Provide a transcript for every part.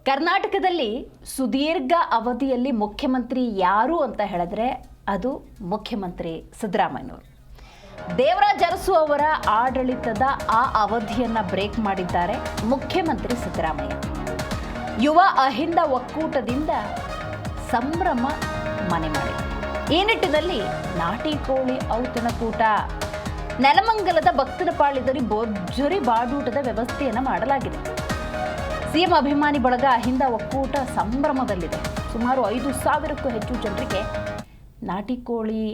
ಕರ್ನಾಟಕದಲ್ಲಿ ಸುದೀರ್ಘ ಅವಧಿಯಲ್ಲಿ ಮುಖ್ಯಮಂತ್ರಿ ಯಾರು ಅಂತ ಹೇಳಿದ್ರೆ ಅದು ಮುಖ್ಯಮಂತ್ರಿ ಸಿದ್ದರಾಮಯ್ಯನವರು. ದೇವರಾಜ ಅರಸು ಅವರ ಆಡಳಿತದ ಆ ಅವಧಿಯನ್ನು ಬ್ರೇಕ್ ಮಾಡಿದ್ದಾರೆ ಮುಖ್ಯಮಂತ್ರಿ ಸಿದ್ದರಾಮಯ್ಯ. ಯುವ ಅಹಿಂದ ಒಕ್ಕೂಟದಿಂದ ಸಂಭ್ರಮ ಮನೆ ಮಾಡಿದೆ. ಈ ನಿಟ್ಟಿನಲ್ಲಿ ನಾಟಿ ಕೋಳಿ ಔತಣಕೂಟ, ನೆಲಮಂಗಲದ ಭಕ್ತನಪಾಳ್ಯದಲ್ಲಿ ಭರ್ಜರಿ ಬಾಡೂಟದ ವ್ಯವಸ್ಥೆಯನ್ನು ಮಾಡಲಾಗಿದೆ. ಸಿಎಂ ಅಭಿಮಾನಿ ಬಳಗ ಅಹಿಂದ ಒಕ್ಕೂಟ ಸಂಭ್ರಮದಲ್ಲಿದೆ. ಸುಮಾರು 5,000ಕ್ಕೂ ಹೆಚ್ಚು ಜನರಿಗೆ ನಾಟಿ ಕೋಳಿ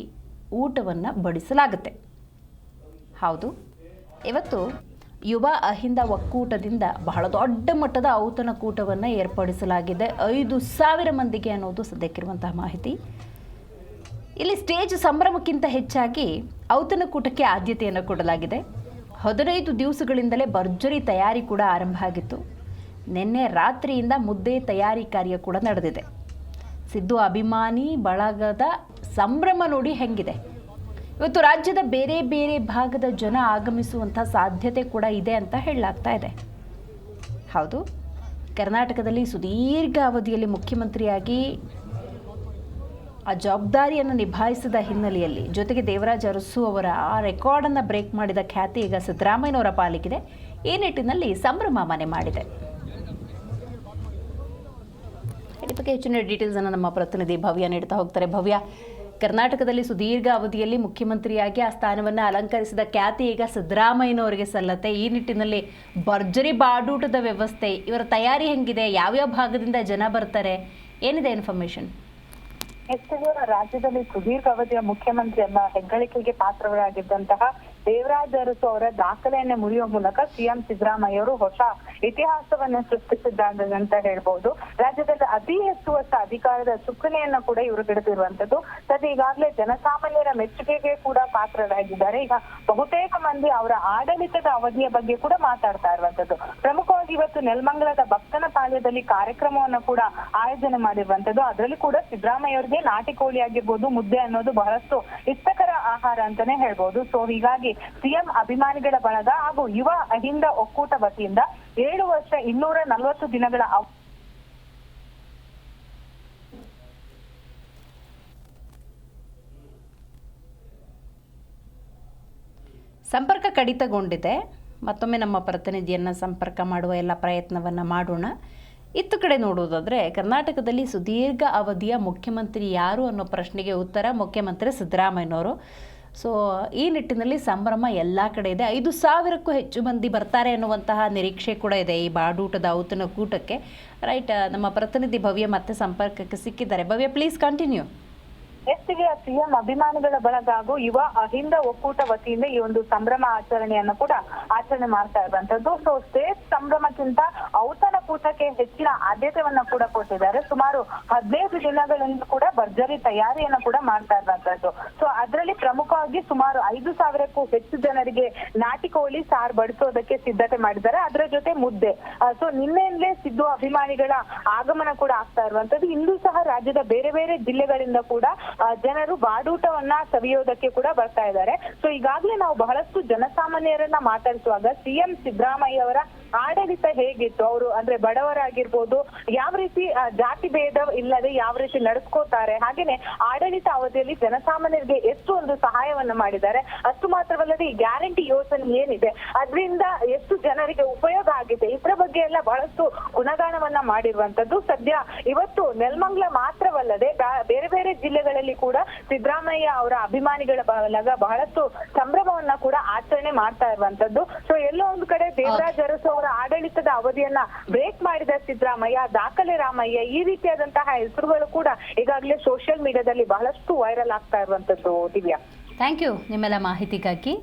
ಊಟವನ್ನು ಬಡಿಸಲಾಗುತ್ತೆ. ಹೌದು, ಇವತ್ತು ಯುವ ಅಹಿಂದ ಒಕ್ಕೂಟದಿಂದ ಬಹಳ ದೊಡ್ಡ ಮಟ್ಟದ ಔತಣಕೂಟವನ್ನು ಏರ್ಪಡಿಸಲಾಗಿದೆ. 5,000 ಮಂದಿಗೆ ಅನ್ನೋದು ಸದ್ಯಕ್ಕಿರುವಂತಹ ಮಾಹಿತಿ. ಇಲ್ಲಿ ಸ್ಟೇಜ್ ಸಂಭ್ರಮಕ್ಕಿಂತ ಹೆಚ್ಚಾಗಿ ಔತಣಕೂಟಕ್ಕೆ ಆದ್ಯತೆಯನ್ನು ಕೊಡಲಾಗಿದೆ. 15 ದಿವಸಗಳಿಂದಲೇ ಭರ್ಜರಿ ತಯಾರಿ ಕೂಡ ಆರಂಭ ಆಗಿತ್ತು. ನಿನ್ನೆ ರಾತ್ರಿಯಿಂದ ಮುದ್ದೆ ತಯಾರಿ ಕಾರ್ಯ ಕೂಡ ನಡೆದಿದೆ. ಸಿದ್ದು ಅಭಿಮಾನಿ ಬಳಗದ ಸಂಭ್ರಮ ನೋಡಿ ಹೆಂಗಿದೆ. ಇವತ್ತು ರಾಜ್ಯದ ಬೇರೆ ಬೇರೆ ಭಾಗದ ಜನ ಆಗಮಿಸುವಂಥ ಸಾಧ್ಯತೆ ಕೂಡ ಇದೆ ಅಂತ ಹೇಳಲಾಗ್ತಾ ಇದೆ. ಹೌದು, ಕರ್ನಾಟಕದಲ್ಲಿ ಸುದೀರ್ಘ ಅವಧಿಯಲ್ಲಿ ಮುಖ್ಯಮಂತ್ರಿಯಾಗಿ ಆ ಜವಾಬ್ದಾರಿಯನ್ನು ನಿಭಾಯಿಸಿದ ಹಿನ್ನೆಲೆಯಲ್ಲಿ ಜೊತೆಗೆ ದೇವರಾಜ ಅರಸು ಅವರ ಆ ರೆಕಾರ್ಡನ್ನು ಬ್ರೇಕ್ ಮಾಡಿದ ಖ್ಯಾತಿ ಈಗ ಸಿದ್ದರಾಮಯ್ಯನವರ ಪಾಲಿಗಿದೆ. ಈ ನಿಟ್ಟಿನಲ್ಲಿ ಸಂಭ್ರಮ ಮನೆ ಮಾಡಿದೆ. ಈ ಬಗ್ಗೆ ಹೆಚ್ಚಿನ ಡೀಟೇಲ್ಸ್ ಅನ್ನು ನಮ್ಮ ಪ್ರತಿನಿಧಿ ಭವ್ಯ ನೀಡ್ತಾ ಹೋಗ್ತಾರೆ. ಭವ್ಯ, ಕರ್ನಾಟಕದಲ್ಲಿ ಸುದೀರ್ಘ ಅವಧಿಯಲ್ಲಿ ಮುಖ್ಯಮಂತ್ರಿಯಾಗಿ ಆ ಸ್ಥಾನವನ್ನು ಅಲಂಕರಿಸಿದ ಖ್ಯಾತಿ ಈಗ ಸಿದ್ದರಾಮಯ್ಯನವರಿಗೆ ಸಲ್ಲತ್ತೆ. ಈ ನಿಟ್ಟಿನಲ್ಲಿ ಭರ್ಜರಿ ಬಾಡೂಟದ ವ್ಯವಸ್ಥೆ, ಇವರ ತಯಾರಿ ಹೆಂಗಿದೆ, ಯಾವ್ಯಾವ ಭಾಗದಿಂದ ಜನ ಬರ್ತಾರೆ, ಏನಿದೆ ಇನ್ಫಾರ್ಮೇಶನ್? ರಾಜ್ಯದಲ್ಲಿ ಸುದೀರ್ಘ ಅವಧಿಯ ಮುಖ್ಯಮಂತ್ರಿಯನ್ನ ಹೆಗ್ಗಳಿಕೆಗೆ ಪಾತ್ರರಾಗಿದ್ದಂತಹ ದೇವರಾಜ ಅರಸು ಅವರ ದಾಖಲೆಯನ್ನೇ ಮುರಿಯುವ ಮೂಲಕ ಸಿಎಂ ಸಿದ್ದರಾಮಯ್ಯ ಅವರು ಹೊಸ ಇತಿಹಾಸವನ್ನ ಸೃಷ್ಟಿಸಿದ್ದಾರೆ ಅಂತ ಹೇಳ್ಬಹುದು. ರಾಜ್ಯದಲ್ಲಿ ಅತಿ ಹೆಚ್ಚು ವರ್ಷ ಅಧಿಕಾರದ ಚುಕ್ಕಾಣಿಯನ್ನ ಕೂಡ ಇವರು ಹಿಡಿದಿರುವಂತದ್ದು. ಸದ್ಯ ಈಗಾಗಲೇ ಜನಸಾಮಾನ್ಯರ ಮೆಚ್ಚುಗೆಗೆ ಕೂಡ ಪಾತ್ರರಾಗಿದ್ದಾರೆ. ಈಗ ಬಹುತೇಕ ಮಂದಿ ಅವರ ಆಡಳಿತದ ಅವಧಿಯ ಬಗ್ಗೆ ಕೂಡ ಮಾತಾಡ್ತಾ ಇರುವಂತದ್ದು. ಪ್ರಮುಖವಾಗಿ ಇವತ್ತು ನೆಲಮಂಗಲದ ಭಕ್ತನಪಾಳ್ಯದಲ್ಲಿ ಕಾರ್ಯಕ್ರಮವನ್ನು ಕೂಡ ಆಯೋಜನೆ ಮಾಡಿರುವಂತದ್ದು. ಅದರಲ್ಲಿ ಕೂಡ ಸಿದ್ದರಾಮಯ್ಯ ಅವರಿಗೆ ನಾಟಿ ಕೋಳಿ ಆಗಿರ್ಬೋದು, ಮುದ್ದೆ ಅನ್ನೋದು ಬಹಳಷ್ಟು ಇಷ್ಟಕರ ಆಹಾರ ಅಂತಾನೆ ಹೇಳ್ಬೋದು. ಸೊ ಹೀಗಾಗಿ ಸಿಎಂ ಅಭಿಮಾನಿಗಳ ಬಳಗ ಹಾಗೂ ಯುವ ಅಹಿಂದ ಒಕ್ಕೂಟ ವತಿಯಿಂದ 7 ವರ್ಷ 240 ದಿನಗಳ ಸಂಪರ್ಕ ಕಡಿತಗೊಂಡಿದೆ. ಮತ್ತೊಮ್ಮೆ ನಮ್ಮ ಪ್ರತಿನಿಧಿಯನ್ನು ಸಂಪರ್ಕ ಮಾಡುವ ಎಲ್ಲ ಪ್ರಯತ್ನವನ್ನು ಮಾಡೋಣ. ಇತ್ತು ಕಡೆ ನೋಡುವುದಾದರೆ ಕರ್ನಾಟಕದಲ್ಲಿ ಸುದೀರ್ಘ ಅವಧಿಯ ಮುಖ್ಯಮಂತ್ರಿ ಯಾರು ಅನ್ನೋ ಪ್ರಶ್ನೆಗೆ ಉತ್ತರ ಮುಖ್ಯಮಂತ್ರಿ ಸಿದ್ದರಾಮಯ್ಯನವರು. ಸೊ ಈ ನಿಟ್ಟಿನಲ್ಲಿ ಸಂಭ್ರಮ ಎಲ್ಲ ಕಡೆ ಇದೆ. 5,000ಕ್ಕೂ ಹೆಚ್ಚು ಮಂದಿ ಬರ್ತಾರೆ ಅನ್ನುವಂತಹ ನಿರೀಕ್ಷೆ ಕೂಡ ಇದೆ ಈ ಬಾಡೂಟದ ಔತಣಕೂಟಕ್ಕೆ. ರೈಟ್, ನಮ್ಮ ಪ್ರತಿನಿಧಿ ಭವ್ಯ ಮತ್ತೆ ಸಂಪರ್ಕಕ್ಕೆ ಸಿಕ್ಕಿದ್ದಾರೆ. ಭವ್ಯ, ಪ್ಲೀಸ್ ಕಂಟಿನ್ಯೂ. ಎಸ್ಟಿಗೆ ಸಿಎಂ ಅಭಿಮಾನಿಗಳ ಬಳಗ ಹಾಗೂ ಯುವ ಅಹಿಂದ ಒಕ್ಕೂಟ ವತಿಯಿಂದ ಈ ಒಂದು ಸಂಭ್ರಮ ಆಚರಣೆಯನ್ನು ಕೂಡ ಆಚರಣೆ ಮಾಡ್ತಾ ಇರುವಂತದ್ದು. ಸೊ ಸ್ಟೇಜ್ ಸಂಭ್ರಮಕ್ಕಿಂತ ಔತಣಕೂಟಕ್ಕೆ ಹೆಚ್ಚಿನ ಆದ್ಯತೆಯನ್ನ ಕೂಡ ಕೊಟ್ಟಿದ್ದಾರೆ. ಸುಮಾರು 15 ದಿನಗಳಿಂದ ಕೂಡ ಭರ್ಜರಿ ತಯಾರಿಯನ್ನ ಕೂಡ ಮಾಡ್ತಾ ಇರುವಂತದ್ದು. ಸೊ ಅದರಲ್ಲಿ ಪ್ರಮುಖವಾಗಿ ಸುಮಾರು 5,000ಕ್ಕೂ ಹೆಚ್ಚು ಜನರಿಗೆ ನಾಟಿ ಕೋಳಿ ಸಾರು ಬಡಿಸೋದಕ್ಕೆ ಸಿದ್ಧತೆ ಮಾಡಿದ್ದಾರೆ. ಅದರ ಜೊತೆ ಮುದ್ದೆ. ಸೊ ನಿನ್ನೆಯಿಂದಲೇ ಸಿದ್ದು ಅಭಿಮಾನಿಗಳ ಆಗಮನ ಕೂಡ ಆಗ್ತಾ ಇರುವಂತದ್ದು. ಇಂದು ಸಹ ರಾಜ್ಯದ ಬೇರೆ ಬೇರೆ ಜಿಲ್ಲೆಗಳಿಂದ ಕೂಡ ಜನರು ಬಾಡೂಟವನ್ನ ಸವಿಯೋದಕ್ಕೆ ಕೂಡ ಬರ್ತಾ ಇದ್ದಾರೆ. ಸೊ ಈಗಾಗಲೇ ನಾವು ಬಹಳಷ್ಟು ಜನಸಾಮಾನ್ಯರನ್ನ ಮಾತಾಡಿಸುವಾಗ ಸಿಎಂ ಸಿದ್ದರಾಮಯ್ಯ ಅವರ ಆಡಳಿತ ಹೇಗಿತ್ತು, ಅವರು ಅಂದ್ರೆ ಬಡವರಾಗಿರ್ಬೋದು, ಯಾವ ರೀತಿ ಜಾತಿ ಭೇದ ಇಲ್ಲದೆ ಯಾವ ರೀತಿ ನಡೆಸ್ಕೋತಾರೆ, ಹಾಗೇನೆ ಆಡಳಿತ ಅವಧಿಯಲ್ಲಿ ಜನಸಾಮಾನ್ಯರಿಗೆ ಎಷ್ಟು ಒಂದು ಸಹಾಯವನ್ನ ಮಾಡಿದ್ದಾರೆ, ಅಷ್ಟು ಮಾತ್ರವಲ್ಲದೆ ಈ ಗ್ಯಾರಂಟಿ ಯೋಜನೆ ಏನಿದೆ ಅದರಿಂದ ಎಷ್ಟು ಜನರಿಗೆ ಉಪಯೋಗ ಆಗಿದೆ, ಇದರ ಬಗ್ಗೆ ಎಲ್ಲ ಬಹಳಷ್ಟು ಗುಣಗಾನವನ್ನ ಮಾಡಿರುವಂತದ್ದು. ಸದ್ಯ ಇವತ್ತು ನೆಲಮಂಗಲ ಮಾತ್ರವಲ್ಲದೆ ಬೇರೆ ಬೇರೆ ಜಿಲ್ಲೆಗಳಲ್ಲಿ ಕೂಡ ಸಿದ್ದರಾಮಯ್ಯ ಅವರ ಅಭಿಮಾನಿಗಳ ಬಳಗ ಬಹಳಷ್ಟು ಸಂಭ್ರಮವನ್ನ ಕೂಡ ಆಚರಣೆ ಮಾಡ್ತಾ ಇರುವಂತದ್ದು. ಸೊ ಎಲ್ಲೋ ಒಂದು ಕಡೆ ದೇವರಾಜ ಅರಸು ಅವರ ಆಡಳಿತದ ಅವಧಿಯನ್ನ ಬ್ರೇಕ್ ಮಾಡಿದ ಸಿದ್ದರಾಮಯ್ಯ, ದಾಖಲೆ ರಾಮಯ್ಯ, ಈ ರೀತಿಯಾದಂತಹ ಹೆಸರುಗಳು ಕೂಡ ಈಗಾಗಲೇ ಸೋಷಿಯಲ್ ಮೀಡಿಯಾದಲ್ಲಿ ಬಹಳಷ್ಟು ವೈರಲ್ ಆಗ್ತಾ ಇರುವಂತದ್ದು. ದಿವ್ಯಾ, ಥ್ಯಾಂಕ್ ಯು ನಿಮ್ಮೆಲ್ಲ ಮಾಹಿತಿಗಾಗಿ.